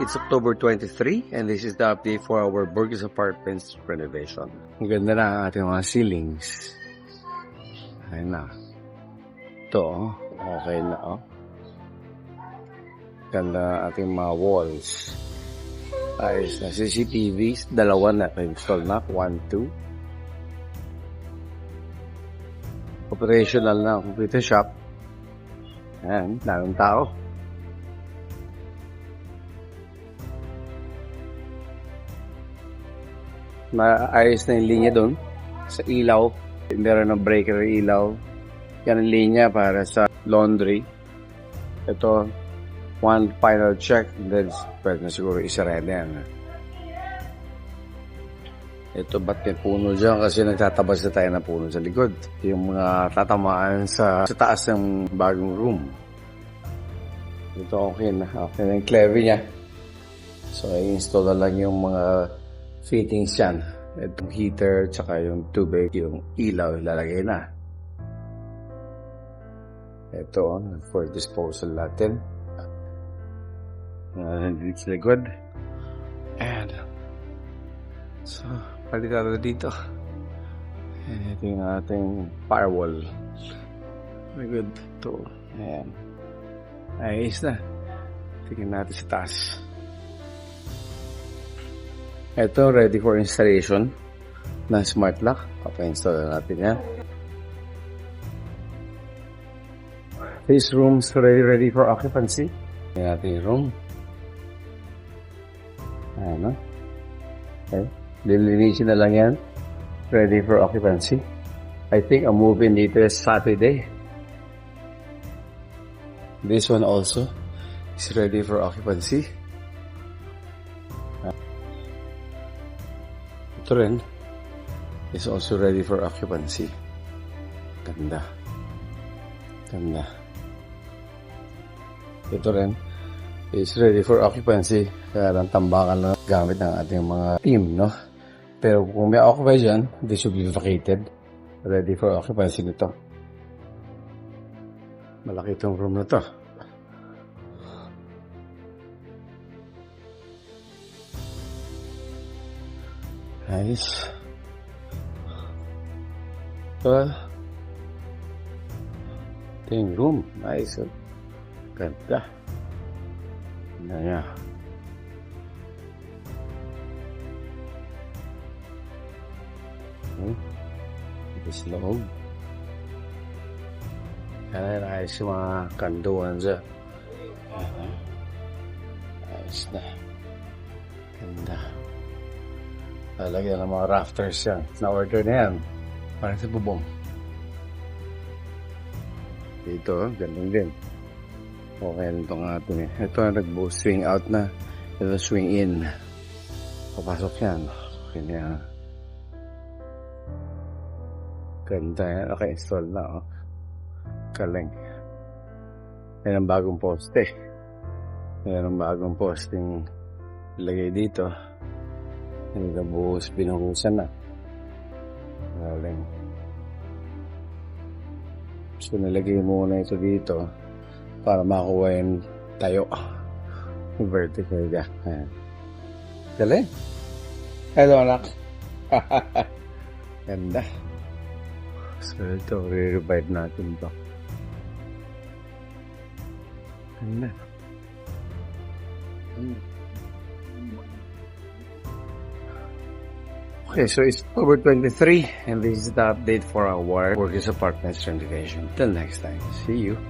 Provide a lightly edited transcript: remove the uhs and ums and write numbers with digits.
It's October 23 and this is the update for our Burgess Apartments renovation. Ang ganda na ang ating mga ceilings. Ayun na. Ito, okay na. Ganda ang ating mga walls. Ayos na. CCTVs, dalawa na install na. 1, 2. Operational na ang computer shop. Ayan, daming tao. Maayos na yung linya doon sa ilaw. Meron ng breaker ilaw. Yan ang linya para sa laundry. Ito, one final check. Then, pwede na siguro isara yan. Ito, ba't may puno dyan? Kasi nagtatabas na tayo ng puno sa likod. Yung mga tatamaan sa taas ng bagong room. Ito okay na. Okay na yung cleve niya. So, i-install na lang yung mga fittings yan. Itong heater, tsaka yung tubig, yung ilaw, ilalagay na. Ito, for disposal natin. Dito sa likod. And, so, palitan na dito. And ito yung ating firewall. Very good. Ito. Ayan. Ayos na. Tingnan natin sa taas. Ito, ready for installation na smart lock. Papa-install na natin yan. This room's ready for occupancy. Tingnan natin yung room. Ayan, no? Okay. Lilinisin na lang yan. Ready for occupancy. I think ang move-in dito is Saturday. This one also is ready for occupancy. Ito rin is also ready for occupancy. Ganda. Ganda. Ito rin is ready for occupancy. Kaya lang tambakan lang gamit ng ating mga team, no? Pero kung may occupy dyan, this should be vacated. Ready for occupancy nito. Malaki itong room na to. Nice. Ito yung room. Nice. Ganda. Ganda niya. Ito sa loob. Kaya ayos yung mga kanduan dyan. Ayos na. Ganda. Lagyan ng mga rafters yan. Na-order na yan. Parang sa bubong. Dito, ganun din. Okay na itong atin eh. Ito na nag-swing out na. Ito swing in. Papasok yan. Okay na yan. Ganda yan. Naka-install na. Oh. Galing. Yan ang bagong poste. Yan ang bagong posting ilagay dito. Hindi na buhos, binuhusan na. Galing. So, nilagay muna ito dito para makuha yung tayo. Yung vertical niya. Ayan. Galing. Hello, anak. Ganda. So, ito, re-revive natin ito. Ganda. Okay, so it's October 23 and this is the update for our Burgess Apartments renovation. Till next time, see you.